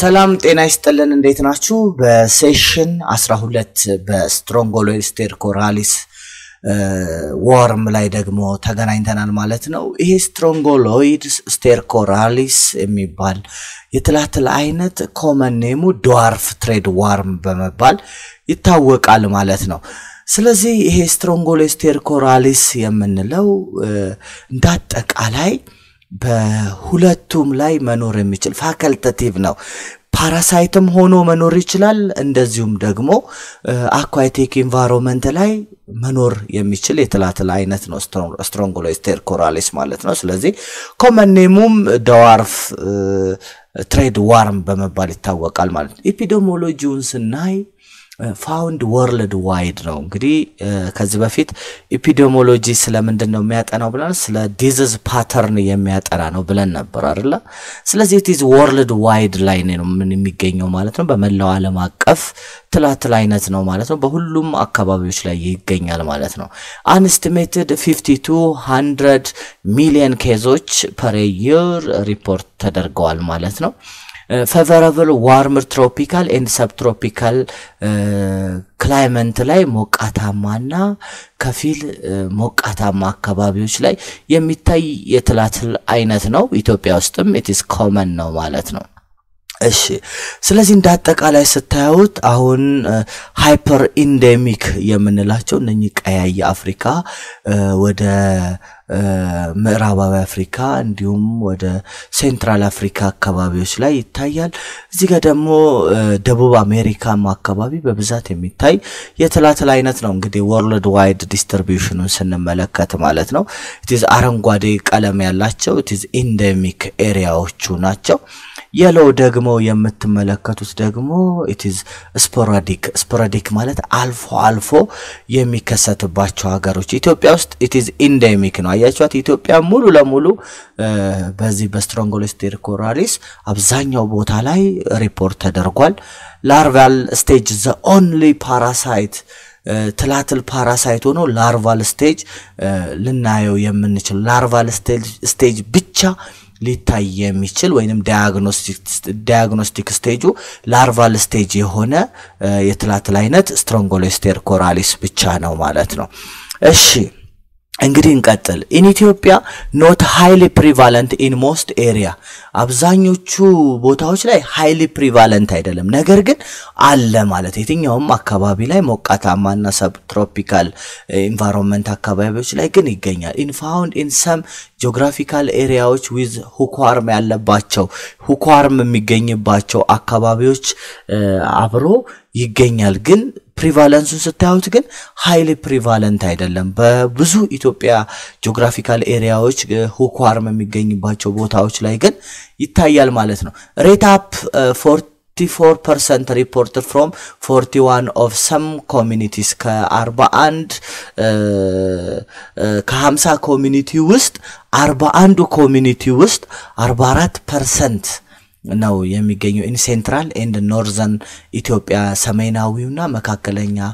ሰላም ጤና ይስጥልን እንዴት ናችሁ በሴሽን 12 በስትሮንጎሎይድ ስተርኮራሊስ ወርም ላይ ደግሞ ተገናኝተናል ማለት ነው ይሄ ስትሮንጎሎይድ ስተርኮራሊስ የሚባል የትላትል አይነት ኮመን ኔሙ ድዋርፍ ትሬድ ዋርም በመባል ይታወቃል ማለት ነው ስለዚህ ይሄ ስትሮንጎሎይድ ስተርኮራሊስ የምንለው እንዳጠቃላይ በሁለቱም ላይ መኖር የሚችል ፋከልታቲቭ ነው ፓራሳይትም ሆኖ መኖር ይችላል እንደዚሁም ደግሞ አኳቲክ ኢንቫይሮንመንት ላይ መኖር የሚችል የትላትል አይነት ነው ስትሮንጎሎይድ ስተርኮራሊስ ማለት ነው ስለዚህ ኮመን ኔሙም ድዋርፍ ትሬድ ዋርም በመባል ይታወቃል ማለት ነው ኤፒዲሚዮሎጂውን ስናይ found worldwide ነው እንግዲህ ከዚህ በፊት ኤፒዲሚዮሎጂ ስለምንድነው የሚያጠናው ብለን ስለ disease pattern የሚያጠና ነው ብለን ነበር አይደል ስለዚህ it is worldwide ላይ ነው ምን የሚገኘው ማለት ነው በመላው ዓለም አቀፍ ትላትል አይነት ነው ማለት ነው በሁሉም አካባቢዎች ላይ ይገኛል ማለት ነው estimated 5200 ሚሊዮን ኬዞች per year ሪፖርት ተደርገዋል ማለት ነው favorable warmer tropical and subtropical climate ላይ ሞቃታማና ከፊል ሞቃታማ አካባቢዎች ላይ የሚታይ የትላትል አይነት ነው ኢትዮጵያ ውስጥም it is common ነው ማለት ነው እሺ ስለዚህ እንዳጠቃላይ ስታዩት አሁን ሃይፐር ኢንዴሚክ የምንላቸው እነኚህ ቀያይ አፍሪካ ወደ ምዕራባዊ አፍሪካ እንዲሁም ወደ ሴንትራል አፍሪካ አካባቢዎች ላይ ይታያል እዚህ ጋር ደግሞ ደቡብ አሜሪካ አካባቢ በብዛት የሚታይ የትላትል አይነት ነው እንግዲህ ወርልድ ዋይድ ዲስትሪቢዩሽኑን ስንመለከት ማለት ነው it is አረንጓዴ ቀለም ያላቸው it is ኢንዴሚክ ኤሪያዎቹ ናቸው yellow ደግሞ የምትመለከቱት ደግሞ it is sporadic ማለት አልፎ የሚከሰትባቸው ሀገሮች ኢትዮጵያ ውስጥ it is endemic ነው አያችኋት ኢትዮጵያ ሙሉ ለሙሉ በዚህ በስትሮንጎሎይድ ስተርኮራሊስ አብዛኛው ቦታ ላይ ሪፖርት ተደርጓል larval stage the only parasite ትላትል ፓራሳይት ሆኖ larval stage ልናየው የምንችል larval stage ብቻ ሊታይ የሚችል ወይንም ዳያግኖስቲክ ስቴጁ larval stage የሆነ የትላትል አይነት ስትሮንጎሎይድ ስተርኮራሊስ ብቻ ነው ማለት ነው እሺ እንግዲህ እንቀጥል in Ethiopia not highly prevalent in most area አብዛኞቹ ቦታዎች ላይ highly prevalent አይደለም ነገር ግን አለ ማለት የትኛውም አካባቢ ላይ ሞቃታማና subtropical environment አካባቢዎች ላይ ግን ይገኛል found in some geographical areas with hookworm ያለባቸው hookworm የሚገኝባቸው አካባቢዎች አብሮ ይገኛል ግን prevalence ስታዩት ግን highly prevalent አይደለም በብዙ ኢትዮጵያ geographical areas hookworm የሚገኝባቸው ቦታዎች ላይ ግን ይታያል ማለት ነው rate up 44% reported from 41 of some communities ከ41 ከ50 community ውስጥ 41 community ውስጥ 44% ነው የሚገኘው in central and northern ኢትዮጵያ ሰሜናዊውና መካከለኛ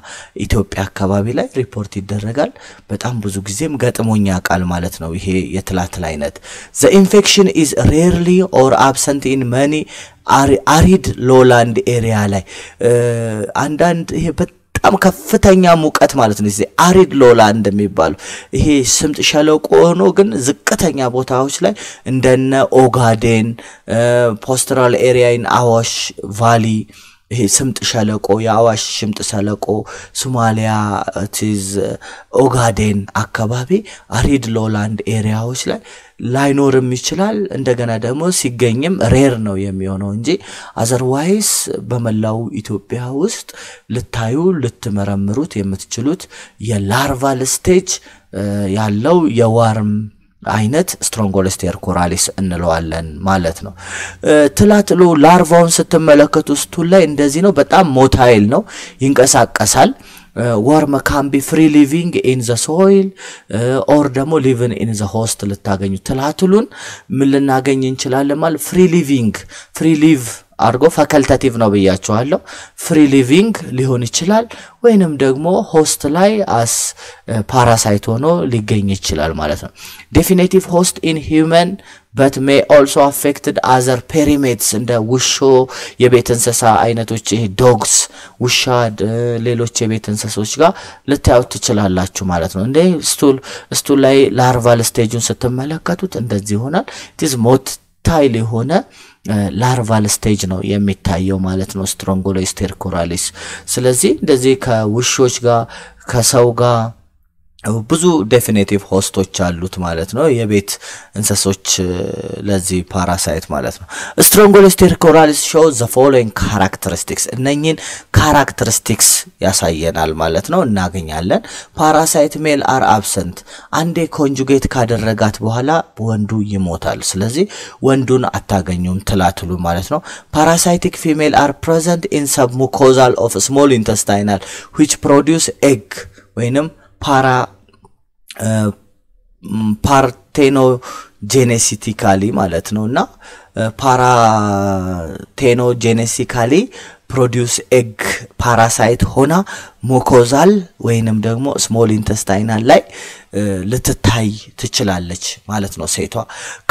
ኢትዮጵያ አካባቢ ላይ ሪፖርት ይደረጋል በጣም ብዙ ጊዜም ገጥሞኛ ቃል ማለት ነው ይሄ የትላትል አይነት the infection is rarely or absent in many arid lowland area ላይ አንዳንድ ይሄ በጣም ከፍተኛ ሙቀት ማለት ነው እዚህ አሪድ ሎላንድ የሚባሉ ይሄ ስምጥ ሸለቆ ሆኖ ግን ዝቅተኛ ቦታዎች ላይ እንደነ ኦጋዴን ፖስተራል ኤሪያ ኢን አዋሽ ቫሊ ይሄ ስምጥ ሸለቆ ያዋሽ ስምጥ ሸለቆ ሶማሊያ ቲዝ ኦጋዴን አካባቢ አሪድ ሎላንድ ኤሪያዎች ላይ ላይኖርም ይችላል እንደገና ደግሞ ሲገኝም ሬር ነው የሚሆነው እንጂ otherwise በመላው ኢትዮጵያ ውስጥ ልታዩ ልትመረምሩት የምትችሉት የላርቫል ስቴጅ ያለው የዋርም አይነት ስትሮንጎሎይድ ስተርኮራሊስ እንለዋለን ማለት ነው ትላትሉ ላርቫውን ስትመለከቱ ስቱል ላይ እንደዚህ ነው በጣም ሞታይል ነው ይንቀሳቀሳል worm can be free living in the soil or ደግሞ living in the host ልታገኙ ትላትሉን ምን ልናገኝ እንችላለን ማለት free live አርጎ ፋካልታቲቭ ነው ብያቸዋለሁ ፍሪ ሊቪንግ ሊሆን ይችላል ወይንም ደግሞ ሆስት ላይ አስ ፓራሳይት ሆኖ ሊገኝ ይችላል ማለት ነው ዴፊኒቲቭ ሆስት ኢን ሂውመን but may also affected other primates እንደ ውሾ የቤት እንስሳ አይነቶች ዶግስ ውሻ ሌሎች የቤት እንስሶች ጋር ልታዩት ትችላላችሁ ማለት ነው እንደ ስቱል ላይ ላርቫል ስቴጁን ስትመለከቱት እንደዚህ ይሆናል it is ሞታይል ሆነ ላርቫል ስቴጅ ነው የሚታየው ማለት ነው ስትሮንጎሎስ ቴርኮራሊስ ስለዚህ እንደዚህ ከውሾች ጋር ከሰው ጋር ብዙ ዴፊኒቲቭ ሆስቶች አሉት ማለት ነው የቤት እንስሶች ለዚህ ፓራሳይት ማለት ነው ስትሮንጎሎስ ቴርኮራሊስ show the following characteristics እነኚህን characteristics ያሳየናል ማለት ነው እናገኛለን ፓራሳይት ሜል are absent አንዴ ኮንጁጌት ካደረጋት በኋላ ወንዱ ይሞታል ስለዚህ ወንዱን አታገኙም ትላትሉ ማለት ነው parasitic female are present in submucosal of small intestinal which produce egg ወይንም parthenogenetically ማለት ነውና parthenogenetically produce egg parasite ሆና ሙኮዛል ወይንም ደግሞ small intestinal ላይ ልትታይ ትችላለች ማለት ነው ሴቷ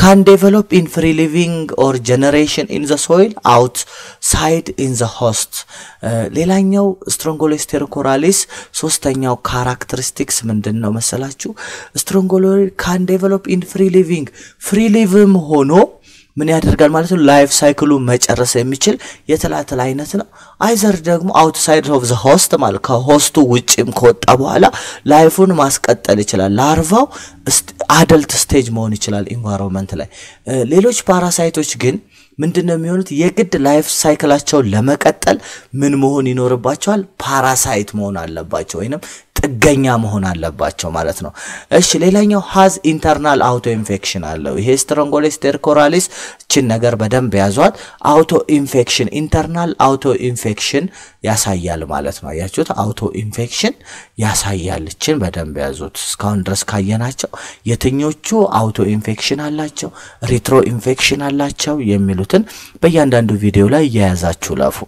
can develop in free living or generation in the soil outside in the host ሌላኛው ስትሮንጎሎስ ቴርኮራሊስ ሶስተኛው characteristics ምንድነው መሰላችሁ ስትሮንጎሎስ can develop in free living ሆኖ ምን ያደርጋል ማለት ነው ላይፍ ሳይክሉ መጨረስ የሚችል የተላተለ አይነት ነው አይዘር ደግሞ outside of the host ማለት ከሆስቱ ውጪም ከወጣ በኋላ ላይፉን ማስቀጠል ይችላል ላርቫው አደልት ስቴጅ መሆን ይችላል ኢንቫይሮንመንት ላይ ሌሎች ፓራሳይቶች ግን ምንድነው የሚሆኑት የግድ ላይፍ ሳይክላቸው ለመቀጠል ምን መሆን ይኖርባቸዋል ፓራሳይት መሆን አለባቸው ወይንም ጥገኛ መሆን አለባቸው ማለት ነው እሺ ሌላኛው has internal auto infection አለው ይሄ ስትሮንጎሎስ ቴርኮራሊስ ችን ነገር በደንብ ያዟት auto infection internal auto infection ያሳያል ማለት ነው አያችሁት auto infection ያሳያል ችን በደንብ ያዙት እስካሁን ድረስ ካየናቸው የትኞቹ auto infection አላቸው retro infection አላቸው የሚሉትን በእያንዳንዱ ቪዲዮ ላይ ያያዛችሁ ላፉ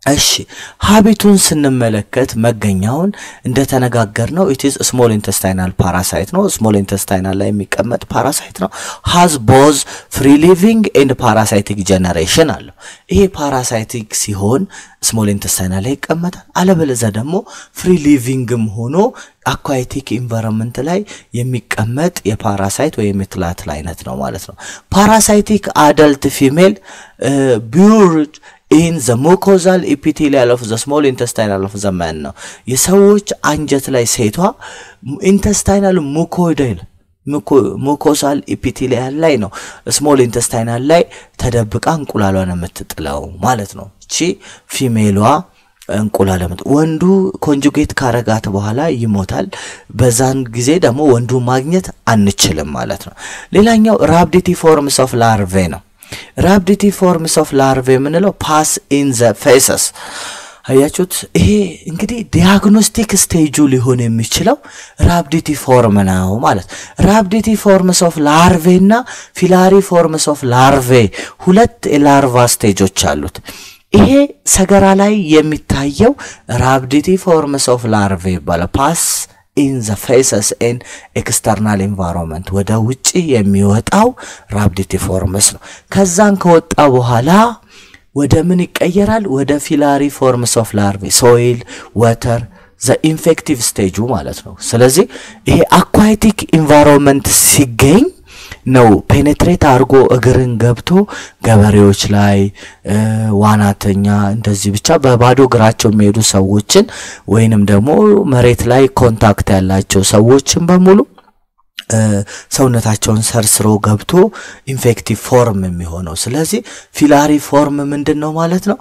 እሺ ሀቢቱን ስንመለከት መገኛውን እንደተነጋገርነው it is small intestinal parasite ነው small intestinal ላይ የሚቀመጥ parasite ነው has both free living and parasitic generation አለው ይሄ parasitic ሲሆን small intestinal ላይ ይቀመጣል አለበለዚያ ደግሞ free livingም ሆኖ aquatic environment ላይ የሚቀመጥ የፓራሳይት ወይ የትላትል አይነት ነው ማለት ነው parasitic adult female buried in the mucosal epithelial of the small intestinal of the man ነው የሰዎች አንጀት ላይ ሴቷ intestinal mucosal epithelial ላይ ነው small intestinal ላይ ተደብቃ እንቁላሏን የምትጥለው ማለት ነው እቺ ፊሜሏ እንቁላለም ወንዱ ኮንጁጌት ካረጋት በኋላ ይሞታል በዛን ጊዜ ደግሞ ወንዱ ማግኘት አንችልም ማለት ነው ሌላኛው rhabdity forms of larvae ነው rhabdity forms of larvae ምንለው pass in the feces አያችሁት ይሄ እንግዲህ ዲያግኖስቲክ ስቴጁ ሊሆን የሚችለው rhabdity form ነው ማለት rhabdity forms of larvae እና filary forms of larvae ሁለት የላርቫ ስቴጆች አሉት ይሄ ሰገራ ላይ የሚታየው rhabdity forms of larvae ይባላል pass in the faces in external environment ወደ ውጪ የሚወጣው rhabdity forms ነው ከዛን ከወጣ በኋላ ወደ ምን ይቀየራል ወደ filary forms of larvae soil water the infective stage ማለት ነው ስለዚህ ይሄ aquatic environment ሲገኝ ነው ፔኔትሬት አርጎ እግርን ገብቶ ገበሬዎች ላይ ዋናተኛ እንደዚህ ብቻ በባዶ እግራቸው የሚሄዱ ሰዎችን ወይንም ደግሞ መሬት ላይ ኮንታክት ያላቸው ሰዎችን በሙሉ ሰውነታቸውን ሰርስሮ ገብቶ ኢንፌክቲቭ ፎርም የሚሆነው ስለዚህ ፊላሪ ፎርም ምንድነው ማለት ነው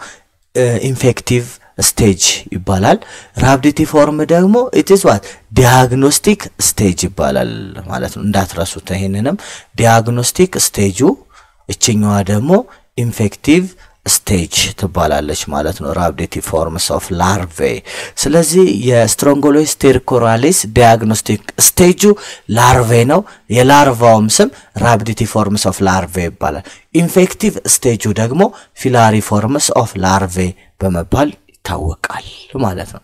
ኢንፌክቲቭ stage ይባላል rhabdity form ደግሞ it is what diagnostic stage ይባላል ማለት ነው እንዳትረሱት ይሄንንም diagnostic stage እቺኛዋ ደግሞ infective ስቴጅ ትባላለች ማለት ነው ራቢዲቲ ፎርምስ ኦፍ ላርቬ ስለዚህ የስትሮንጎሎይድ ስተርኮራሊስ ዲያግኖስቲክ ስቴጁ ላርቬ ነው የላርቫውም ስም ራቢዲቲ ፎርምስ ኦፍ ላርቬ ይባላል ኢንፌክቲቭ ስቴጁ ደግሞ ፊላሪ ፎርምስ ኦፍ ላርቬ በመባል ይታወቃል ማለት ነው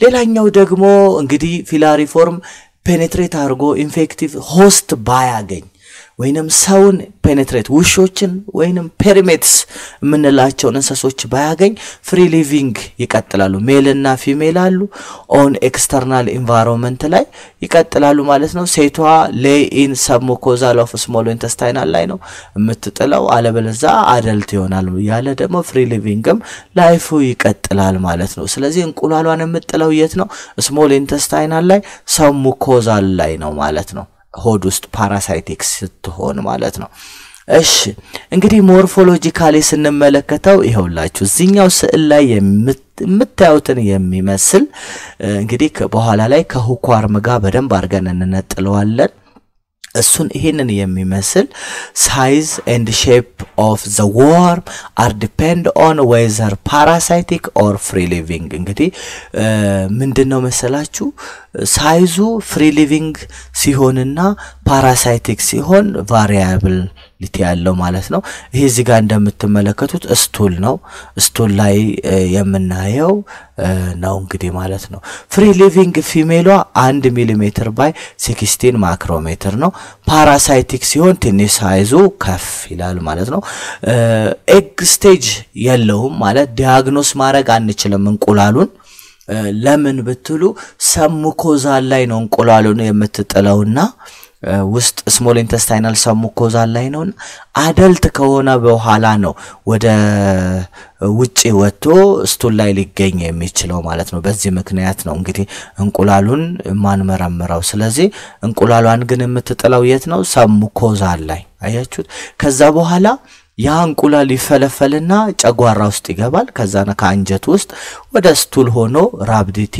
ሌላኛው ደግሞ እንግዲህ ፊላሪ ፎርም ፔኔትሬት አድርጎ ኢንፌክቲቭ ሆስት ባያገኝ ወይንም ሰውን ፔኔትሬት ውሾችን ወይንም ፔሪሜትስ ምንላቸው እንስሶች ባያገኝ ፍሪ ሊቪንግ ይቀጥላሉ ሜል እና ፊሜል አሉ ኦን ኤክስተርናል ኢንቫይሮንመንት ላይ ይቀጥላሉ ማለት ነው ሴቷ ሌይ ኢን ሰብሙኮዛል ኦፍ ስሞል ኢንተስታይናል ላይ ነው የምትጥለው አለበለዛ አደልት ይሆናል ያለ ደግሞ ፍሪ ሊቪንግም ላይፉ ይቀጥላል ማለት ነው ስለዚህ እንቁላሏን የምትጥለው የት ነው ስሞል ኢንተስታይናል ላይ ሰብሙኮዛል ላይ ነው ማለት ነው ሆድ ውስጥ ፓራሳይቲክ ስትሆን ማለት ነው እሺ እንግዲህ ሞርፎሎጂካሊ ስንመለከተው ይሄውላችሁ እዚህኛው ስዕል ላይ የምታዩትን የሚመስል እንግዲህ በኋላ ላይ ከሁኳርም ጋር በደንብ አድርገን እንነጥለዋለን እሱን ይሄንን የሚመስል size and shape of the worm are depend on whether parasitic or free living እንግዲህ ምንድነው መሰላችሁ ሳይዙ ፍሪ ሊቪንግ ሲሆንና ፓራሳይቲክ ሲሆን ቫሪያብሊቲ ያለው ማለት ነው ይሄ እዚህ ጋር እንደምትመለከቱት ስቱል ነው ስቱል ላይ የምናየው ነው እንግዲህ ማለት ነው ፍሪ ሊቪንግ ፊሜሏ 1 ሚሊሜትር ባይ 16 ማክሮሜትር ነው ፓራሳይቲክ ሲሆን ትንሽ ሳይዙ ከፍ ይላል ማለት ነው ኤግ ስቴጅ የለውም ማለት ዲያግኖስ ማድረግ አንችልም እንቁላሉን ለምን ብትሉ ሰብሙኮዛል ላይ ነው እንቁላሉን የምትጥለውና ውስጥ ስሞል ኢንተስታይናል ሰብሙኮዛል ላይ ነው አደልት ከሆነ በኋላ ነው ወደ ውጪ ወጥቶ ስቱል ላይ ሊገኝ የሚችለው ማለት ነው በዚህ ምክንያት ነው እንግዲህ እንቁላሉን ማንመረምረው ስለዚህ እንቁላሏን ግን የምትጥለው የት ነው ሰብሙኮዛል ላይ አያችሁት ከዛ በኋላ ያ እንቁላል ይፈለፈልና ጨጓራ ውስጥ ይገባል ከዛና ከአንጀት ውስጥ ወደ ስቱል ሆኖ ራቢዲቲ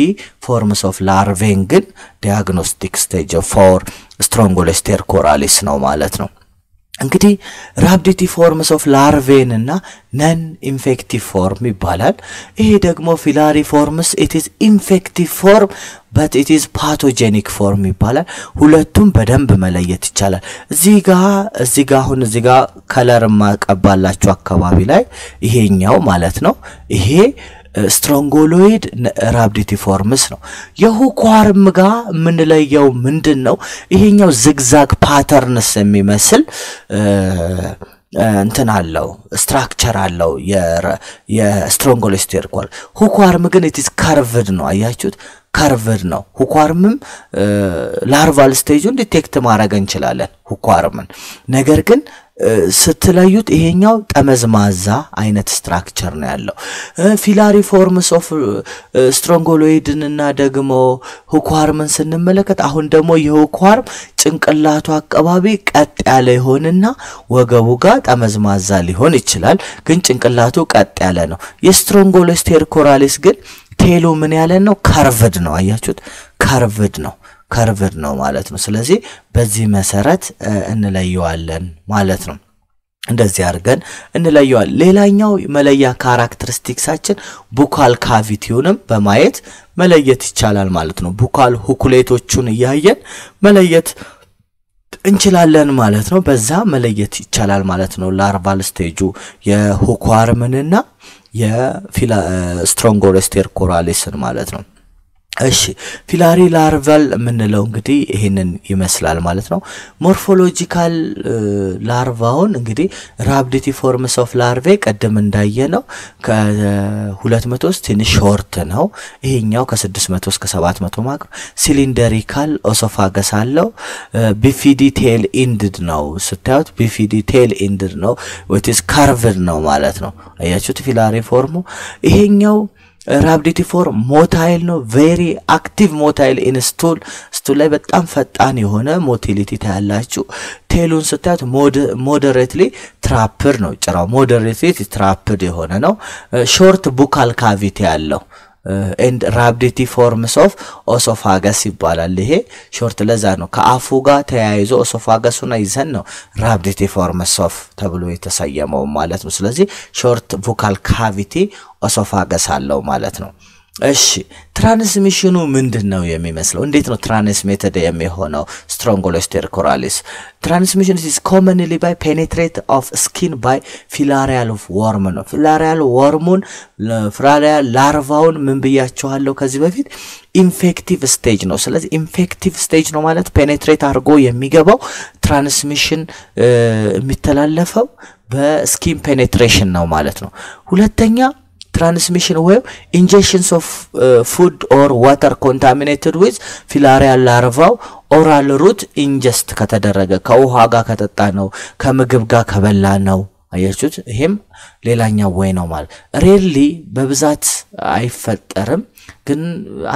ፎርምስ ኦፍ ላርቬን ግን ዲያግኖስቲክ ስቴጅ ፎር ስትሮንጎሎይድ ስተርኮራሊስ ነው ማለት ነው እንግዲህ ራቢዲቲ ፎርምስ ኦፍ ላርቬን እና ነን ኢንፌክቲቭ ፎርም ይባላል ይሄ ደግሞ ፊላሪ ፎርምስ it is infective form but it is pathogenic form ይባላል ሁለቱም በደንብ መለየት ይቻላል እዚህ ጋር አሁን እዚህ ጋር ከለር ማቀባላችሁ አካባቢ ላይ ይሄኛው ማለት ነው ይሄ ስትሮንጎሎይድ ራቢዲቲ ፎርምስ ነው የሁኳርም ጋር ምን ለየው ምንድነው ይሄኛው ዝግዛግ ፓተርንስ የሚመስል እንትን አለው ስትራክቸር አለው የስትሮንጎሎይድ ስተርኮራሊስ ሁኳርም ግን it is curved ነው አያችሁት curved ነው ሁኳርምም ላርቫል ስቴጁን ዲቴክት ማድረግ እንችላለን ሁኳርምን ነገር ግን ስትለዩት ይሄኛው ጠመዝማዛ አይነት ስትራክቸር ነው ያለው ፊላሪ ፎርምስ ኦፍ ስትሮንጎሎይድንና ደግሞ ሁኳርምን ስንመለከት አሁን ደግሞ የሁኳርም ጭንቅላቱ አቀባቢ ቀጥ ያለ ይሆንና ወገቡ ጋር ጠመዝማዛ ሊሆን ይችላል ግን ጭንቅላቱ ቀጥ ያለ ነው የስትሮንጎሎይድ ስተርኮራሊስ ግን ቴሉ ምን ያለ ነው ካርቭድ ነው አያችሁት ካርቭድ ነው ማለት ነው ስለዚህ በዚህ መሰረት እንለየዋለን ማለት ነው እንደዚህ አድርገን እንለየዋለን ሌላኛው መለያ ካራክተሪስቲክሳችን ቡካል ካቪቲውንም በማየት መለየት ይቻላል ማለት ነው ቡካል ሁኩሌቶቹን ያያየን መለየት እንችላለን ማለት ነው በዛ መለየት ይቻላል ማለት ነው ላርቫል ስቴጁ የሁኳርምንና የስትሮንጎሎይድ ስተርኮራሊስን ማለት ነው እሺ ፊላሪ ላርቫል ምንለው እንግዲህ ይሄንን ይመስላል ማለት ነው ሞርፎሎጂካል ላርቫውን እንግዲህ ራቢዲቲ ፎርምስ ኦፍ ላርቬ ቀደም እንዳየነው ከ200 ትንሽ ሾርት ነው ይሄኛው ከ600 እስከ 700 ማክሮ ሲሊንደሪካል ኦሶፋገስ አለው ቢፊዲ ቴል ኢንድድ ነው ስታዩት ቢፊዲ ቴል ኢንድድ ነው which is curved ነው ማለት ነው አያችሁት ፊላሪ ፎርሙ ይሄኛው ራቢዲቲ ፎርም ሞታይል ነው ቬሪ አክቲቭ ሞታይል ኢን ስቱል ላይ በጣም ፈጣን የሆነ ሞቲሊቲ ታያላችሁ ቴሉን ስታዩት ሞደሬትሊ ትራፕድ ነው ጭራው ሞደሬትሊ ትራፕድ የሆነ ነው ሾርት ቡካል ካቪቲ ያለው and rhabditiformis of esophagus ይባላል ይሄ ሾርት ለዛ ነው ከአፉ ጋር ተያይዞ esophagus-ና ይዘን ነው rhabditiformis of ተብሎ የተሰየመው ማለት ነው ስለዚህ ሾርት vocal cavity esophagus አለው ማለት ነው እሺ ትራንስሚሽኑ ምንድነው የሚመስለው እንዴት ነው ትራንስሚትድ የሚሆነው Strongyloides stercoralis transmission is commonly by penetrate of skin by filarial worm ነው filarial wormun filarial larvaውን ምን ብያቸዋለሁ ከዚህ በፊት ኢንፌክቲቭ ስቴጅ ነው ስለዚህ ኢንፌክቲቭ ስቴጅ ነው ማለት ፔኔትሬት አድርጎ የሚገባው ትራንስሚሽን የሚተላለፈው በስኪን ፔኔትሬሽን ነው ማለት ነው ሁለተኛ transmission where injections of food or water contaminated with filarial larva oral route ingest ከተደረገ ከውሃ ጋር ከተጣ ነው ከምግብ ጋር ከበላ ነው አያችሁት ይሄም ሌላኛው ወይ ነው ማለት ሬሊ በብዛት አይፈጠርም ግን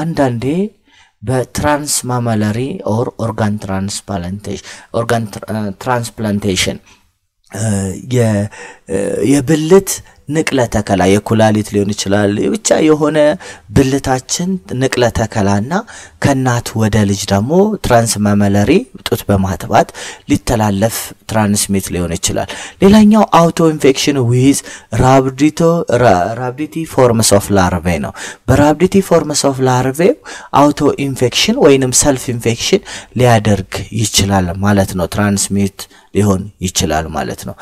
አንዳንዴ በትራንስ ማማለሪ or organ transplantation የብልት ንቅለ ተከላ የኩላሊት ሊሆን ይችላል ብቻ የሆነ ብልታችን ንቅለ ተከላና ከናት ወደ ልጅ ደግሞ ትራንስማማለሪ ጡት በማጥባት ሊተላለፍ ትራንስሚት ሊሆን ይችላል ሌላኛው አውቶ ኢንፌክሽን ዊዝ rhabditiformis of larvae ነው በrhabditiformis of larvae አውቶ ኢንፌክሽን ወይንም ሰልፍ ኢንፌክሽን ሊያደርግ ይችላል ማለት ነው ትራንስሚት ሊሆን ይችላል ማለት ነው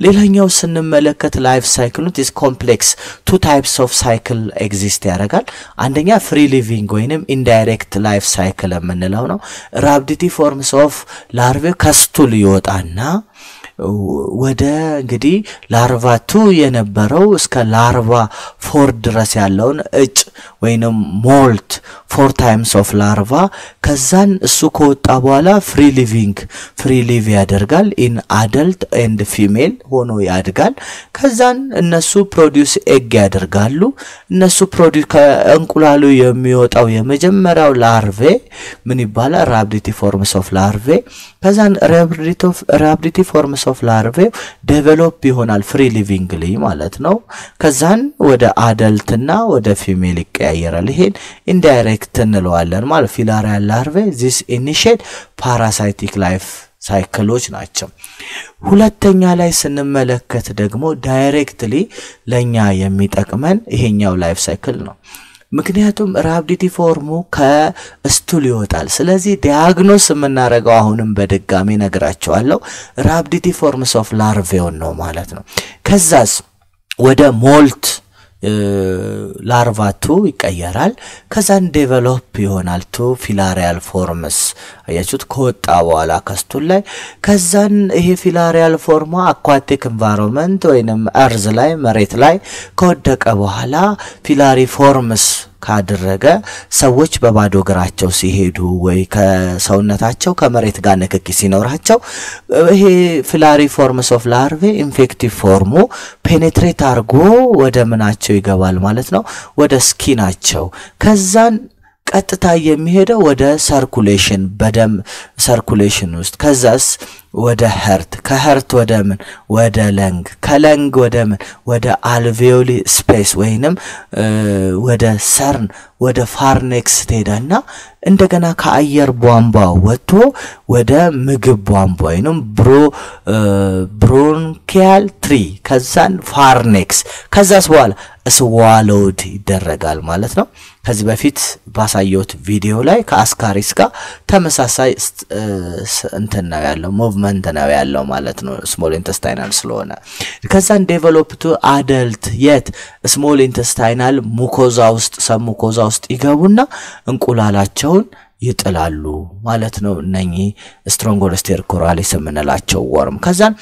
ሌላኛው ስንመለከት ላይፍ ሳይክል is complex two types of cycle exist ያረጋል አንደኛ free living ወይንም indirect life cycle የምንለው ነው rhabditiformis of larvae ከስቱል ይወጣና ወደ እንግዲህ ላርቫ 2 የነበረው እስከ ላርቫ 4 ድረስ ያለውን እጭ ወይንም ሞልት 4 times of larva ከዛን እሱ ከወጣ በኋላ free live ያደርጋል in adult and female ሆኖ ያድጋል ከዛን እነሱ produce egg ያደርጋሉ እነሱ produce ከእንቁላሉ የሚወጣው የመጀመሪያው larvae ምን ይባላል rhabditiformis of larvae ከዛን rhabditiformis of larvae develop ይሆናል free livingly ማለት ነው ከዛን ወደ adult እና ወደ female ይቀያየራል ይሄን indirect እንለዋለን ማለት filarial larvae this initiate parasitic life ሳይክሎች ናቸው ሁለተኛ ላይ ስንመለከት ደግሞ ዳይሬክትሊ ለኛ የሚጠቅመን ይሄኛው ላይፍ ሳይክል ነው ምክንያቱም rhabditiform ከስቱል ይወጣል ስለዚህ ዲያግኖስ የምናረጋው አሁንም በድጋሚ ነግራቸዋለሁ rhabditiformis of larvae ነው ማለት ነው ከዛስ ወደ ሞልት larva 2 ይቀየራል ከዛን ዴቨሎፕ ይሆናል to filarial forms አያችሁት ከወጣ በኋላ ከስቱል ላይ ከዛን ይሄ filarial form aquatic environment ወይንም እርዝ ላይ መሬት ላይ ከወደቀ በኋላ filariforms ካደረገ ሰዎች በባዶ እግራቸው ሲሄዱ ወይ ከሰውነታቸው ከመሬት ጋር ንክኪ ሲኖራቸው ይሄ filariformis of larvae ኢንፌክቲቭ ፎርሙ ፔኔትሬት አርጎ ወደ ምናቸው ይገባል ማለት ነው ወደ ስኪናቸው ከዛን ቀጥታ የሚሄደው ወደ ሰርኩሌሽን በደም ሰርኩሌሽን ውስጥ ከዛስ ወደ ሀርት ከሀርት ወደ ምን ወደ ለንግ ከለንግ ወደ ምን ወደ አልቬኦሊ ስፔስ ወይንም ወደ ሰርን ወደ ፋርኔክስ ተሄዳና እንደገና ከአየር ቧንቧ ወጥቶ ወደ ምግብ ቧንቧ ወይንም ብሮንኪያል ትሪ ከዛን ፋርኔክስ ከዛስ በኋላ swallowed ይደረጋል ማለት ነው ከዚህ በፊት ባሳየሁት ቪዲዮ ላይ ከአስካሪስ ጋር ተመሳሳይ እንትን ነው ያለው ሙቭመንት ነው ያለው ማለት ነው small intestinal ስለሆነ ከዛን ዴቨሎፕ ቱ አደልት የት small intestinal ሙኮዛ ውስጥ ሰሙኮዛ ውስጥ ይገቡና እንቁላላቸውን ይጥላሉ ማለት ነው እነኚህ Strongyloides stercoralis የምንላቸው ወርም ከዛን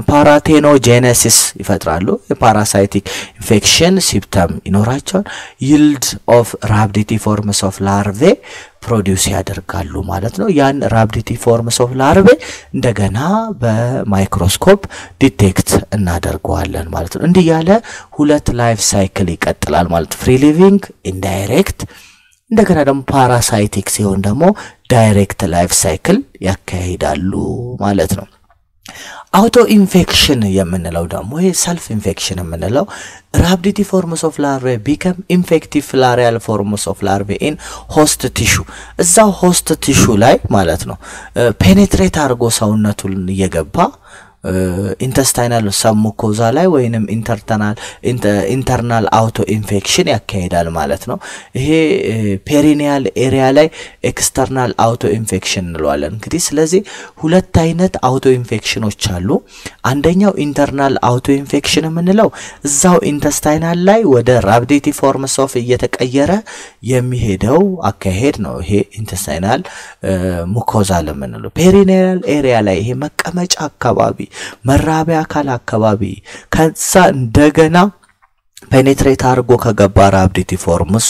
ፓራቴኖጄኔሲስ ይፈጥራሉ የፓራሳይቲክ ኢንፌክሽን ሲምፕተም ይኖራቸዋል yield of rhabditiformis of larvae ፕሮዲዩስ ያደርጋሉ ማለት ነው ያን rhabditiformis of larvae እንደገና በማይክሮስኮፕ ዲቴክት እናደርገዋለን ማለት ነው እንዲህ ያለ ሁለት ላይፍ ሳይክል ይቀጥላል ማለት free living indirect እንደገና ደግሞ ፓራሳይቲክ ሲሆን ደግሞ ዳይሬክት ላይፍ ሳይክል ያካሂዳሉ ማለት ነው አውቶ ኢንፌክሽን የምንለው ደግሞ ይሄ ሰልፍ ኢንፌክሽን የምንለው ራፒድ ፎርምስ ኦፍ ላርቫ ቢከም ኢንፌክቲቭ ፊላሪያል ፎርምስ ኦፍ ላርቫ ኢን ሆስት ቲሹ እዛው ሆስት ቲሹ ላይ ማለት ነው ፔኔትሬት አድርጎ ሰውነቱን እየገባ ኢንተስታይናል ሰሙኮዛ ላይ ወይንም ኢንተርናል አውቶ ኢንፌክሽን ያካሂዳል ማለት ነው ይሄ ፔሪኒያል ኤሪያ ላይ ኤክስተርናል አውቶ ኢንፌክሽን እንለዋለን እንግዲህ ስለዚህ ሁለት አይነት አውቶ ኢንፌክሽኖች አሉ አንደኛው ኢንተርናል አውቶ ኢንፌክሽን የምንለው እዛው ኢንተስታይናል ላይ ወደ ራፒድ ፎርምስ ኦፍ እየተቀየረ የሚሄደው አካሄድ ነው ይሄ ኢንተስታይናል ሙኮዛ ለምንለው ፔሪኒያል ኤሪያ ላይ ይሄ መቀመጫ አካባቢ መራቢያ አካል አካባቢ ከዛ እንደገና ፔኔትሬት አድርጎ ከገባ ራፒድ ፎርምስ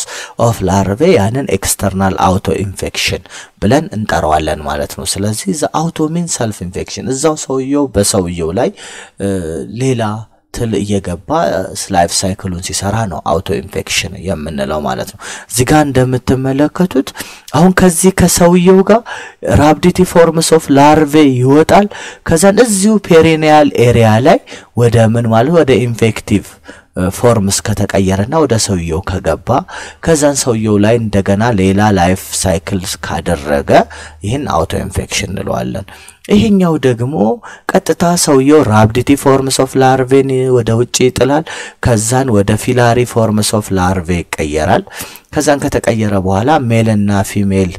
ኦፍ ላርቫ ያንን ኤክስተርናል አውቶ ኢንፌክሽን ብለን እንጠራዋለን ማለት ነው ስለዚህ ዘ አውቶ ሚን ሰልፍ ኢንፌክሽን እዛው ሰውየው በሰውየው ላይ ሌላ ትል እየገባ ላይፍ ሳይክሉን ሲሰራ ነው አውቶ ኢንፌክሽን የምንለው ማለት ነው እዚህ ጋር እንደምትመለከቱት አሁን ከዚህ ከሰውየው ጋር ራፒድ ፎርምስ ኦፍ ላርቫ ይወጣል ከዛን እዚሁ ፔሪኒያል ኤሪያ ላይ ወደ ምን ማለት ወደ ኢንፌክቲቭ ፎርምስ ከተቀየረና ወደ ሰውየው ከገባ ከዛን ሰውየው ላይ እንደገና ሌላ ላይፍ ሳይክልስ ካደረገ ይሄን አውቶ ኢንፌክሽን እንለዋለን ይሄኛው ደግሞ ቀጥታ ሰውየው ራፒድ ፎርምስ ኦፍ ላርቫን ወደ ውጪ ይጥላል ከዛን ወደ ፊላሪ ፎርምስ ኦፍ ላርቫ ይቀየራል ከዛን ከተቀየረ በኋላ ሜል እና ፊሜል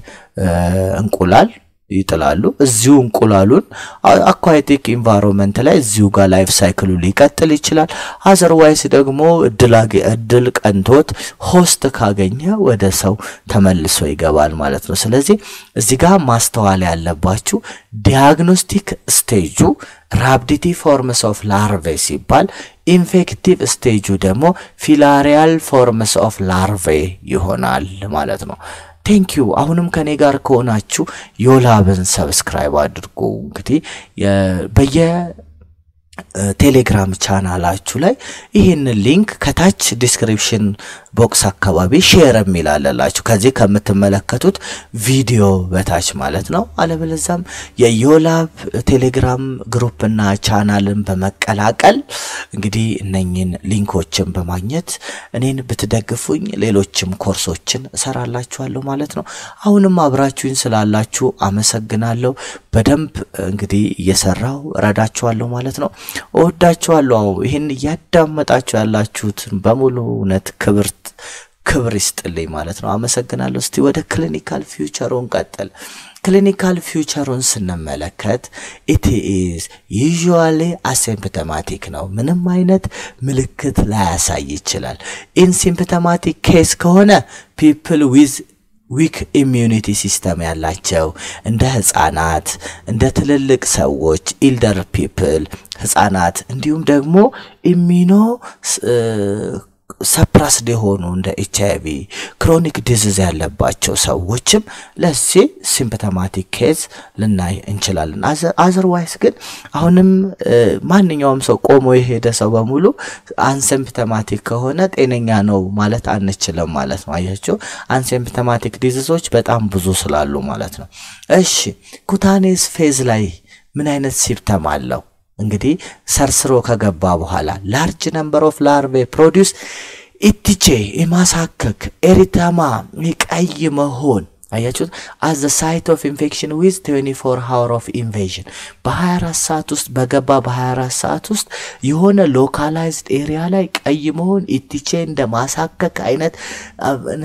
እንቁላል ይጥላሉ እዚሁ እንቁላሉን አኳቲክ ኢንቫይሮንመንት ላይ እዚሁ ጋር ላይፍ ሳይክሉ ሊቀጥል ይችላል አዘርዋይስ ደግሞ እድል ቀንቶት ሆስት ካገኘ ወደ ሰው ተመልሶ ይገባል ማለት ነው ስለዚህ እዚህ ጋር ማስተዋል ያለባችሁ ዲያግኖስቲክ ስቴጁ ራፒድ ፎርምስ ኦፍ ላርቫ ሲባል ኢንፌክቲቭ ስቴጁ ደግሞ ፊላሪያል ፎርምስ ኦፍ ላርቫ ይሆናል ማለት ነው Thank you አሁንም ከኔ ጋር ከሆናችሁ ዮላብን ሰብስክራይብ አድርጉ እንግዲህ በየ ቴሌግራም ቻናላችሁ ላይ ይሄን ሊንክ ከታች ዲስክሪፕሽን ቦክስ አካባቢ ሼር የሚላላችሁ ከዚህ ከምትመለከቱት ቪዲዮ በታች ማለት ነው አለበለዛም የዮላብ ቴሌግራም ግሩፕና ቻናልን በመቀላቀል እንግዲህ እነኚህን ሊንኮችን በማግኘት እኔን ብትደግፉኝ ሌሎችም ኮርሶችን እሰራላችኋለሁ ማለት ነው አሁንም አብራችሁኝ ስላላችሁ አመሰግናለሁ በደንብ እንግዲህ እየሰራው ረዳችኋለሁ ማለት ነው ወዳችኋለሁ ይሄን ያዳመጣችሁ ያላችሁት በሙሉ ነት ክብር ይስጥልኝ ማለት ነው አመሰግናለሁ እስቲ ወደ ክሊኒካል ፊውቸሩን ቀጥል ክሊኒካል ፊውቸሩን ስንመለከት it is usually asymptomatic ነው ምንም አይነት ምልክት ላያሳይ ይችላል in symptomatic case ከሆነ people with weak immunity system ያላቸው እንደ ህፃናት እንደ ትልልቅ ሰዎች elder people ህፃናት እንዲሁም ደግሞ immuno suppressed የሆኑ እንደ HIV chronic disease ያለባቸው ሰዎችም ለዚህ symptomatic case ልናይ እንችላለን otherwise ግን አሁንም ማንኛውም ሰው ቆሞ የሄደ ሰው በሙሉ asymptomatic ከሆነ ጤነኛ ነው ማለት አንችልም ማለት ነው አያችሁ asymptomatic diseases በጣም ብዙ ስላሉ ማለት ነው እሺ ኩታኔስ ፌዝ ላይ ምን አይነት ሲምፕተም አለው እንግዲህ ሰርስሮ ከገባ በኋላ large number of larvae produce itche የማሳከክ ኤሪታማ ይቀይ መሆን አያችሁት as the site of infection with 24 hour of invasion በ24 ሰዓት ውስጥ በገባ በ24 ሰዓት ውስጥ የሆነ localized area ላይ ቀይ መሆን itche እንደማሳከክ አይነት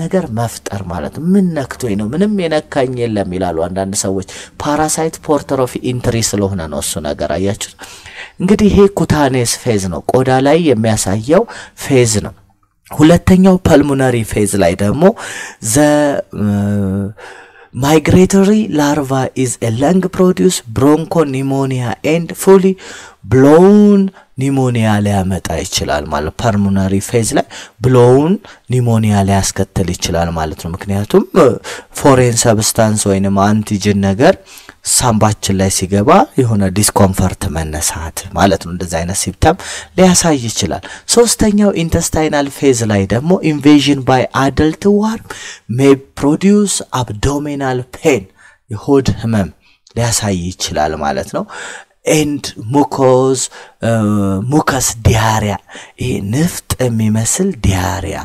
ነገር መፍጠር ማለት ምን ነክቶኝ ነው ምንም የነካኝ የለም ይላሉ አንዳንድ ሰዎች parasite porter of entry ስለሆነ ነው እሱ ነገር አያችሁት እንግዲህ ይሄ ኩታኔስ ፌዝ ነው ቆዳ ላይ የሚያሳየው ፌዝ ነው ሁለተኛው ፐልሞናሪ ፌዝ ላይ ደግሞ the migratory larva is a lung produce bronchopneumonia and fully blown pneumonia ሊያመጣ ይችላል ማለት ፐልሞናሪ ፌዝ ላይ blown pneumonia ሊያስከትል ይችላል ማለት ነው ምክንያቱም foreign substance ወይንም አንቲጅን ነገር ሳምባችን ላይ ሲገባ የሆነ ዲስኮምፎርት መነሳት ማለት ነው እንደዛ አይነት ሲምፕተም ሊያሳይ ይችላል ሶስተኛው ኢንተስታይናል ፌዝ ላይ ደግሞ invasion by adult worm may produce abdominal pain የሆድ ህመም ሊያሳይ ይችላል ማለት ነው and mucus diarrhea ንፍጥ የሚመስል diarrhea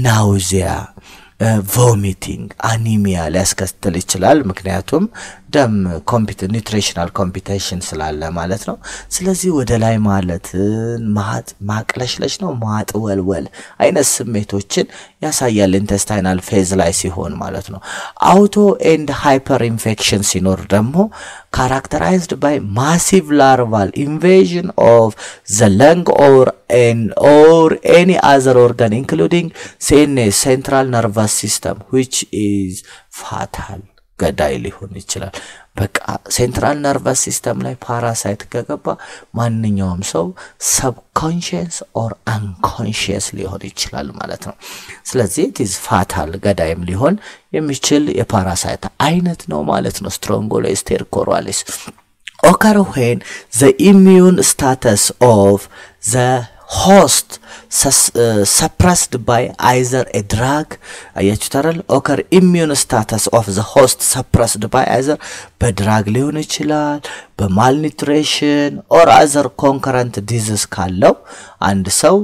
nausea vomiting anemia ሊያስከትል ይችላል ምክንያቱም ደም ኒውትሪሽናል ኮምፒቲሽን ስላለ ማለት ነው ስለዚህ ወደ ላይ ማለት ማቅለሽለሽ ነው ማጥወልወል አይነት ስሜቶችን ያሳያል ኢንተስታይናል ፌዝ ላይ ሲሆን ማለት ነው አውቶ ኤንድ ሃይፐር ኢንፌክሽን ሲኖር ደግሞ characterized by massive larval invasion of the lung or any other organ including CNS central nervous system which is fatal ገዳይ ሊሆን ይችላል በቃ ሴንትራል ነርቨስ ሲስተም ላይ ፓራሳይት ከገባ ማንኛውም ሰው subconscious or unconscious ሊሆን ይችላል ማለት ነው ስለዚህ it is fatal ገዳይም ሊሆን የሚችል የፓራሳይት አይነት ነው ማለት ነው Strongyloides stercoralis occur when the immune status of the host suppressed by either a drug occur immune status of the host suppressed by either በድራግ ሊሆን ይችላል በማልኒትሪሽን or other concurrent disease ካለው አንድ ሰው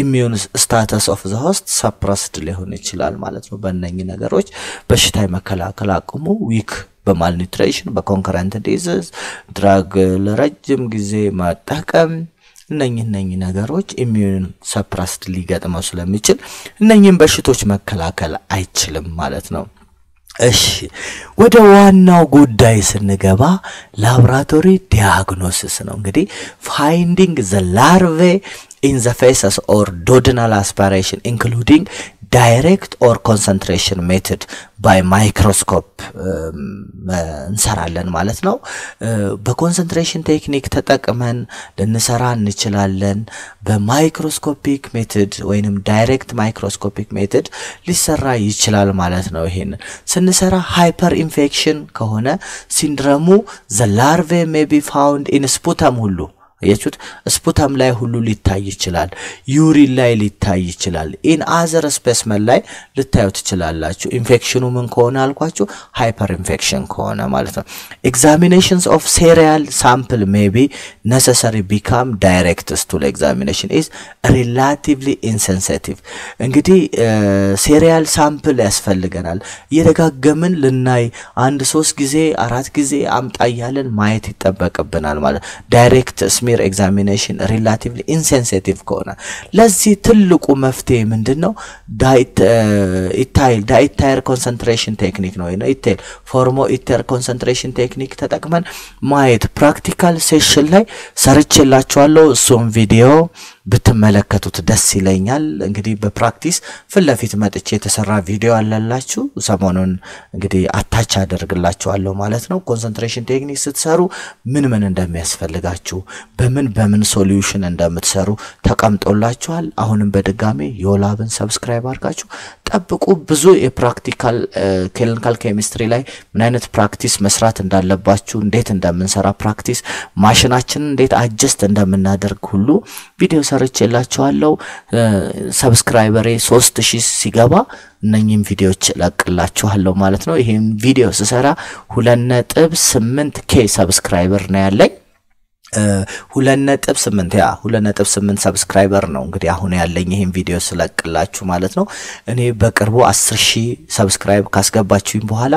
immune status of the host suppressed ሊሆን ይችላል ማለት ነው በእነኚህ ነገሮች በሽታ መከላከል አቅሙ weak በማልኒትሪሽን በኮንከረንት ዲዚዝ ድራግ ለረጅም ጊዜ መጠቀም እነኚህ ነገሮች ኢሚዩን ሰፕረስድ ሊገጥመው ስለሚችል እነኚህን በሽቶች መከላከል አይችልም ማለት ነው እሺ ወደ ዋናው ጉዳይ ስንገባ ላብራቶሪ ዲያግኖሲስ ነው እንግዲህ finding the larvae in the feces or duodenal aspiration including direct or concentration method by microscope እንሰራለን ማለት ነው በኮንሰንትሬሽን ቴክኒክ ተጠቅመን ልንሰራ እንችላለን በማይክሮስኮፒክ ሜተድ ወይንም ዳይሬክት ማይክሮስኮፒክ ሜተድ ሊሰራ ይችላል ማለት ነው ይሄን ስንሰራ ሃይፐር ኢንፌክሽን ከሆነ ሲንድሮሙ the larvae may be found in sputum ሁሉ የቹት ስፑተም ላይ ሁሉ ሊታይ ይችላል ዩሪን ላይ ሊታይ ይችላል in other specimen ላይ ልታዩት ይችላልላችሁ ኢንፌክሽኑ ምን ከሆነ አልኳችሁ ሃይፐር ኢንፌክሽን ከሆነ ማለት ነው examinations of serial sample may be necessary become direct stool examination is relatively insensitive እንግዲህ serial sample ያስፈልገናል እየደጋገምን ልናይ አንድ 3 ጊዜ 4 ጊዜ አምጣ ያለን ማየት ይተበቀብናል ማለት direct smear examination relatively insensitive ከሆነ ለዚህ ትልቁ መፍትሄ ምንድነው ኢታይል concentration technique ነው ኢታይል ፎርሞ ኢተር concentration technique ተጠቅመን ማየት ፕራክቲካል ሴሽን ላይ ሰርቼላችኋለሁ እሱም ቪዲዮ ብትመለከቱት ደስ ይለኛል እንግዲህ በፕራክቲስ ፍለፊት መጥቼ የተሰራ ቪዲዮ አለላችሁ ሰሞኑን እንግዲህ አታች አደርግላችኋለሁ ማለት ነው ኮንሰንትሬሽን ቴክኒክ ስትሰሩ ምን እንደሚያስፈልጋችሁ በምን ሶሉሽን እንደምትሰሩ ተቀምጦላችኋል አሁንም በድጋሜ ዮላብን ሰብስክራይብ አድርጋችሁ ጠብቁ ብዙ የፕራክቲካል ክሊኒካል ኬሚስትሪ ላይ ምን አይነት ፕራክቲስ መስራት እንዳለባችሁ እንዴት እንደምንሰራ ፕራክቲስ ማሽናችንን እንዴት አጀስት እንደምናደርግ ሁሉ ቪዲዮ ሰርቼላችኋለሁ ሰብስክራይበሬ 3000 ሲገባ እነኚህን ቪዲዮዎች ለቅላችኋለሁ ማለት ነው ይሄን ቪዲዮ ስሰራ 2.8k ሰብስክራይበር ነው ያለኝ 2.8 ሰብስክራይበር ነው እንግዲህ አሁን ያለኝ ይሄን ቪዲዮ ስለቅላችሁ ማለት ነው እኔ በቅርቡ 10000 ሰብስክራይብ ካስገባችሁኝ በኋላ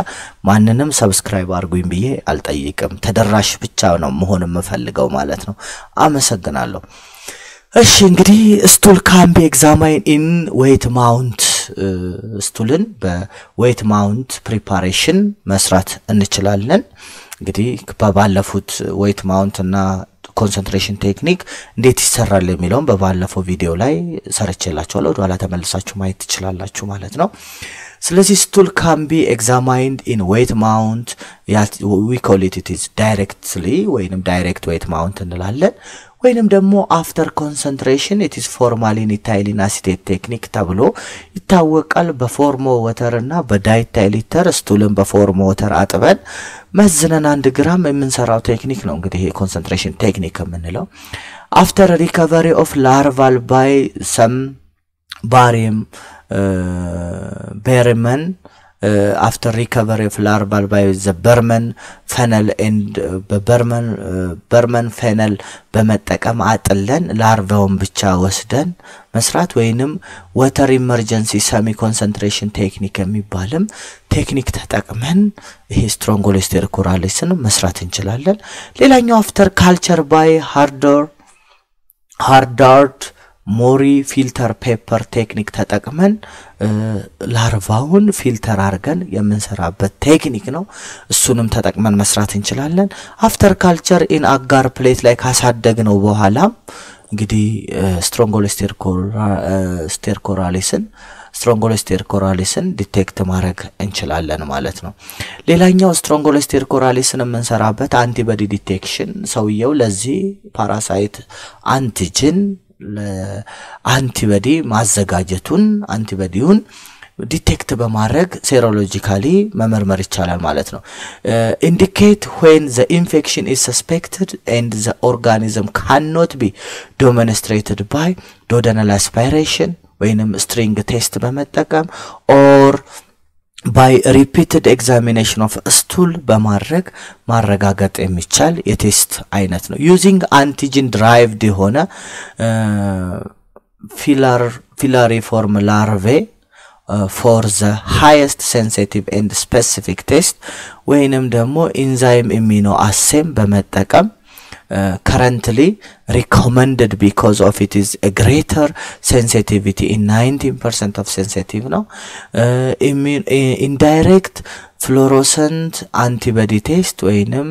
ማንንም ሰብስክራይብ አድርጉኝ ብዬ አልጠይቅም ተደራሽ ብቻ ነው መሆን የምፈልገው ማለት ነው አመሰግናለሁ እሺ እንግዲህ ስቱል ካን ቢ ኤግዛማይን ኢን ዌት ማውንት ስቱልን በዌት ማውንት ፕሪፓሬሽን መስራት እንችላለን እንግዲህ በባለፉት ዌት ማውንት እና ኮንሰንትሬሽን ቴክኒክ እንዴት ይሰራል የሚለውን በባለፈው ቪዲዮ ላይ ሰርቼላችኋለሁ ወደኋላ ተመልሳችሁ ማየት ትችላላችሁ ማለት ነው ስለዚህ stool can be examined in weight mount we call it is directly ወይንም direct weight mount እንላለን ወይንም ደግሞ after concentration it is formalin ethylene acetate technique ተብሎ ይታወቃል በፎርሞ ወተር እና በዳይታይሊተር ስቱልን በፎርሞ ወተር አጥበን መዝነን 1 ግራም የምንሰራው ቴክኒክ ነው እንግዲህ ይሄ concentration technique የምንለው after recovery of larval by some barium Berryman after recovery of larval by the Berman funnel and Berman funnel በመጠቀም አጥለን ላርቫውን ብቻ ወስደን መስራት ወይንም water emergency semi concentration technique የሚባልም ቴክኒክ ተጠቅመን ይሄ Strongylostercoralisን መስራት እንችላለን ሌላኛው after culture by hard ሞሪ ፊልተር ፔፐር ቴክኒክ ተጠቅመን ላርቫውን ፊልተር አርገን የምንሰራበት ቴክኒክ ነው እሱንም ተጠቅመን መስራት እንችላለን አፍተር ካልቸር ኢን አጋር ፕሌት ላይ ካሳደግነው በኋላ እንግዲህ Strongylostercoralisን ዲቴክት ማድረግ እንችላለን ማለት ነው ሌላኛው Strongylostercoralisን የምንሰራበት አንቲቦዲ ዲቴክሽን ሰውየው ለዚህ ፓራሳይት አንቲጅን ለአንቲቦዲ ማዘጋጀቱን አንቲቦዲውን ዲቴክት በማድረግ ሴሮሎጂካሊ መመርመር ይቻላል ማለት ነው indicate when the infection is suspected and the organism cannot be demonstrated by duodenal aspiration ወይንም string test በመጠቀም or by repeated examination of stool በማድረግ ማረጋገጥ የሚቻል የቴስት አይነት ነው using antigen derived የሆነ filariform larvae for the highest sensitive and specific test ወይንም ደግሞ enzyme immunoassay በመጠቀም currently recommended because of it is a greater sensitivity in 19% of sensitive now indirect fluorescent antibody test ወይንም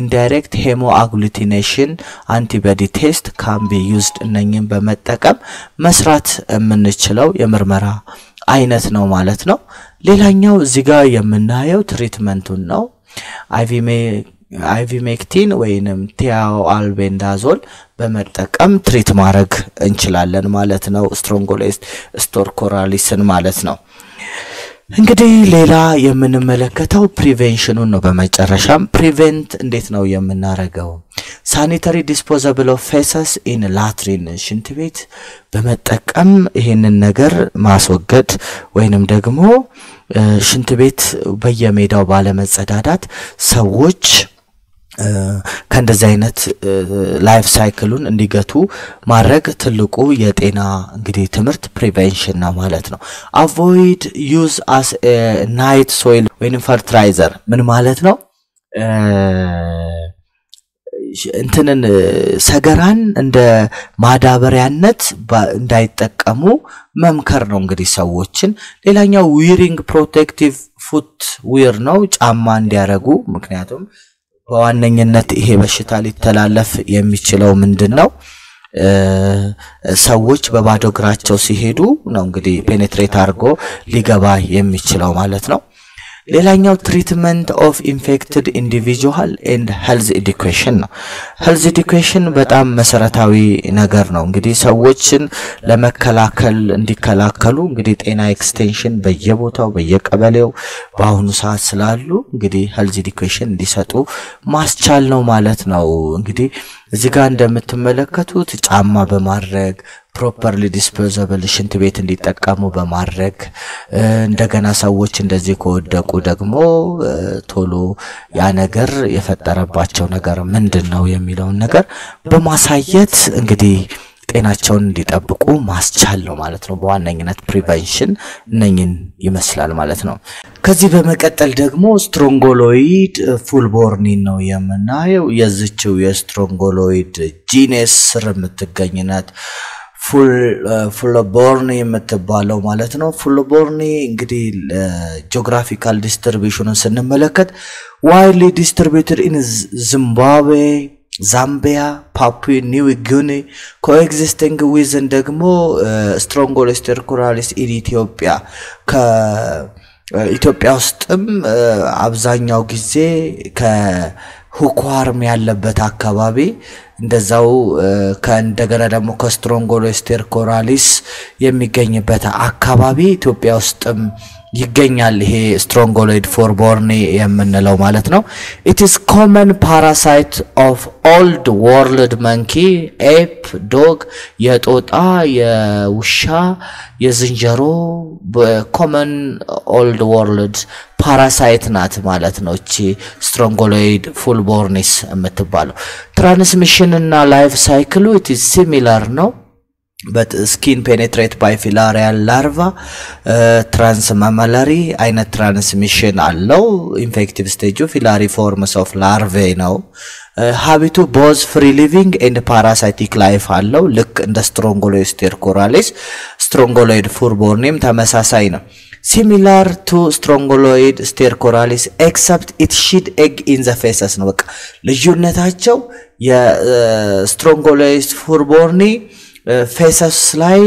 indirect hemoagglutination antibody test can be used እነኚህን በመጠቀም መስራት የምንችለው የምርመራ አይነት ነው ማለት ነው ሌላኛው እዚህ ጋር የምናየው ትሪትመንቱን ነው ivermectin ወይንም thiaoalbendazole በመጠቀም ትሪት ማድረግ እንችላለን ማለት ነው Strongylostercoralisን ማለት ነው እንግዲህ ሌላ የምንመለከተው ፕሪቬንሽኑን ነው በመጨረሻም ፕሪቨንት እንዴት ነው የምናረጋው sanitary disposable of feces in latrine ሽንት ቤት በመጠቀም ይሄንን ነገር ማስወገድ ወይንም ደግሞ ሽንት ቤት በየሜዳው ባለመጸዳዳት ሰዎች ከእንደዚህ አይነት ላይፍ ሳይክሉን እንዲገቱ ማድረግ ትልቁ የጤና እንግዲህ ትምህርት ፕሪቬንሽን ነው ማለት ነው avoid use as a night soil when fertilizer ምን ማለት ነው እንትንን ሰገራን እንደ ማዳበሪያነት እንዳይጠቀሙ መምከር ነው እንግዲህ ሰዎችን ሌላኛው wearing protective footwear ነው ጫማ እንዲያረጉ ምክንያቱም በዋነኝነት ይሄ በሽታ ሊተላለፍ የሚችለው ምንድነው ሰዎች በባዶ እግራቸው ሲሄዱ ነው እንግዲህ ፔኔትሬት አርጎ ሊገባ የሚችለው ማለት ነው ሌላኛው ትሪትመንት ኦፍ ኢንፌክትድ ኢንዲቪጁዋል ኤንድ ሄልዝ ኤዱኬሽን ነው ሄልዝ ኤዱኬሽን በጣም መሰረታዊ ነገር ነው እንግዲህ ሰዎችን ለመከላከል እንዲከላከሉ እንግዲህ ጤና ኤክስቴንሽን በየቦታው በየቀበሌው በአሁኑ ሰዓት ስላሉ እንግዲህ ሄልዝ ኤዱኬሽን እንዲሰጡ ማስቻል ነው ማለት ነው እንግዲህ እዚህ ጋር እንደምትመለከቱት ጫማ በማድረግ properly disposable ሽንት ቤት እንዲጠቀሙ በማድረግ እንደገና ሰዎች እንደዚህ ከወደቁ ደግሞ ቶሎ ያ ነገር የፈጠረባቸው ነገር ምንድነው የሚለው ነገር በማሳየት እንግዲህ ጤናቸውን እንዲጠብቁ ማስቻል ነው ማለት ነው በዋነኝነት ፕሪቨንሽን ነኝን ይመስላል ማለት ነው ከዚህ በመቀጠል ደግሞ ስትሮንጎሎይድ ፉልቦርኒ ነው የምናየው የዚህው የስትሮንጎሎይድ ጂነስ ስር የምትገኝናት ፉልቦርኒ የምትባለው ማለት ነው ፉልቦርኒ እንግዲህ ጂኦግራፊካል ዲስትሪቢዩሽኑን ስንመለከት widely distributed in Zimbabwe Zambia Papua New Guinea coexisting with ደግሞ Strongylostercoralis in Ethiopia ከኢትዮጵያ ውስጥም አብዛኛው ጊዜ ከሁኳርም ያለበት አካባቢ እንደዛው ከእንደገና ደግሞ ከስትሮንጎሎስቴርኮራሊስ የሚገኝበት አካባቢ ኢትዮጵያ ውስጥም ይገኛል ይሄ ስትሮንጎሎይድ ፎርቦርኒ የምንለው ማለት ነው it is common parasite of old world monkey ape dog የጦጣ የውሻ የዝንጀሮ common old world parasite ናት ማለት ነው እቺ ስትሮንጎሎይድ ፎርቦርኒስ የምትባለው transmission እና life cycle it is similar ነው but skin penetrate by filarial larva transmammary አይነት transmission አለው infective stage filary forms of larvae ነው habitu both free living and parasitic life አለው ልክ እንደ Strongoloid stercoralis Strongoloid fourbornim ተመሳሳይ ነው similar to Strongoloid stercoralis except it shed egg in the faces ነው በቃ ልዩነታቸው የStrongoloid fourborni ፌሰስ ላይ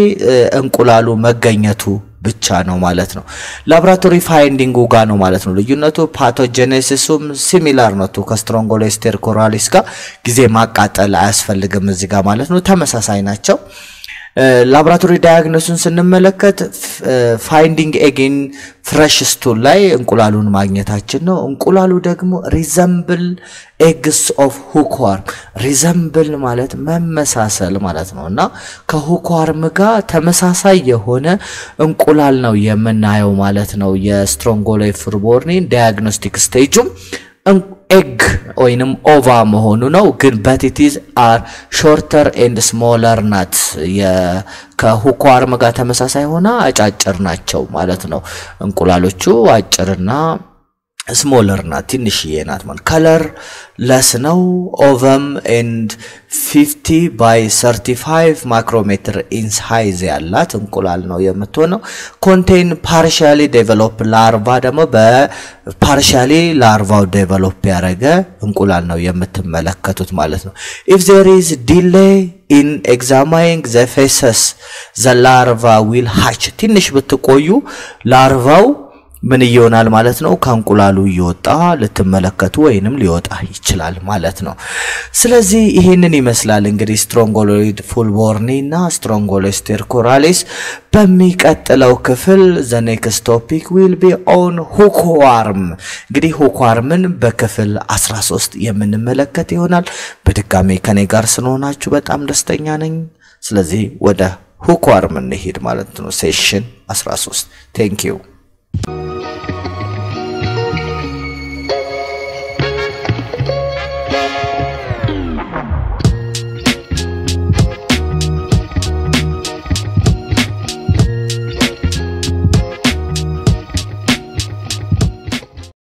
እንቁላሉ መገኘቱ ብቻ ነው ማለት ነው ላብራቶሪ ፋይንዲንጉ ጋር ነው ማለት ነው ልዩነቱ ፓቶጀኔሲሱም ሲሚላር ነው ከስትሮንጎሎይድ ስተርኮራሊስ ጋር ጊዜ ማቃጠል አያስፈልግም እዚህ ጋር ማለት ነው ተመሳሳይ ናቸው laboratory diagnosis ስንመለከት finding again fresh stool ላይ እንቁላሉን ማግኘታችን ነው እንቁላሉ ደግሞ resemble eggs of hookworm resemble ማለት መመሳሰል ማለት ነውና ከhookworm ጋር ተመሳሳይ የሆነ እንቁላል ነው የምናየው ማለት ነው የስትሮንጎሎይድ ፎርቦርኒ diagnostic stage egg ወይንም ኦቫ መሆኑ ነው ግን but it is are shorter and smaller not ከሁኳርም ጋር ተመሳሳይ ሆና አጫጭር ናቸው ማለት ነው እንቁላሎቹ አጭርና smaller ናት ትንሽዬ ናት ማለት color less ነው ovum and 50 by 35 micrometer in size ያላት እንቁላል ነው የምትሆነው contain partially developed larva ደግሞ partially larva develop ያረገ እንቁላል ነው የምትመለከቱት ማለት ነው if there is delay in examining the faces the larva will hatch ትንሽ ብትቆዩ ላርቫው ምን ይሆናል ማለት ነው ካንቁላሉ ይወጣ ለተመለከቱ ወይንም ሊወጣ ይችላል ማለት ነው ስለዚህ ይሄንን ይመስላል እንግዲህ ስትሮንጎሎይድ ፎርቦርኒ እና ስትሮንጎሎይድ ስተርኮራሊስ በሚቀጥለው ክፍል the next topic will be on hookworm እንግዲህ hookworምን በክፍል 13 የምንመለከት ይሆናል በድጋሚ ከኔ ጋር ስለሆናችሁ በጣም ደስተኛ ነኝ ስለዚህ ወደ hookworm እንሄድ ማለት ነው ሴሽን 13 thank you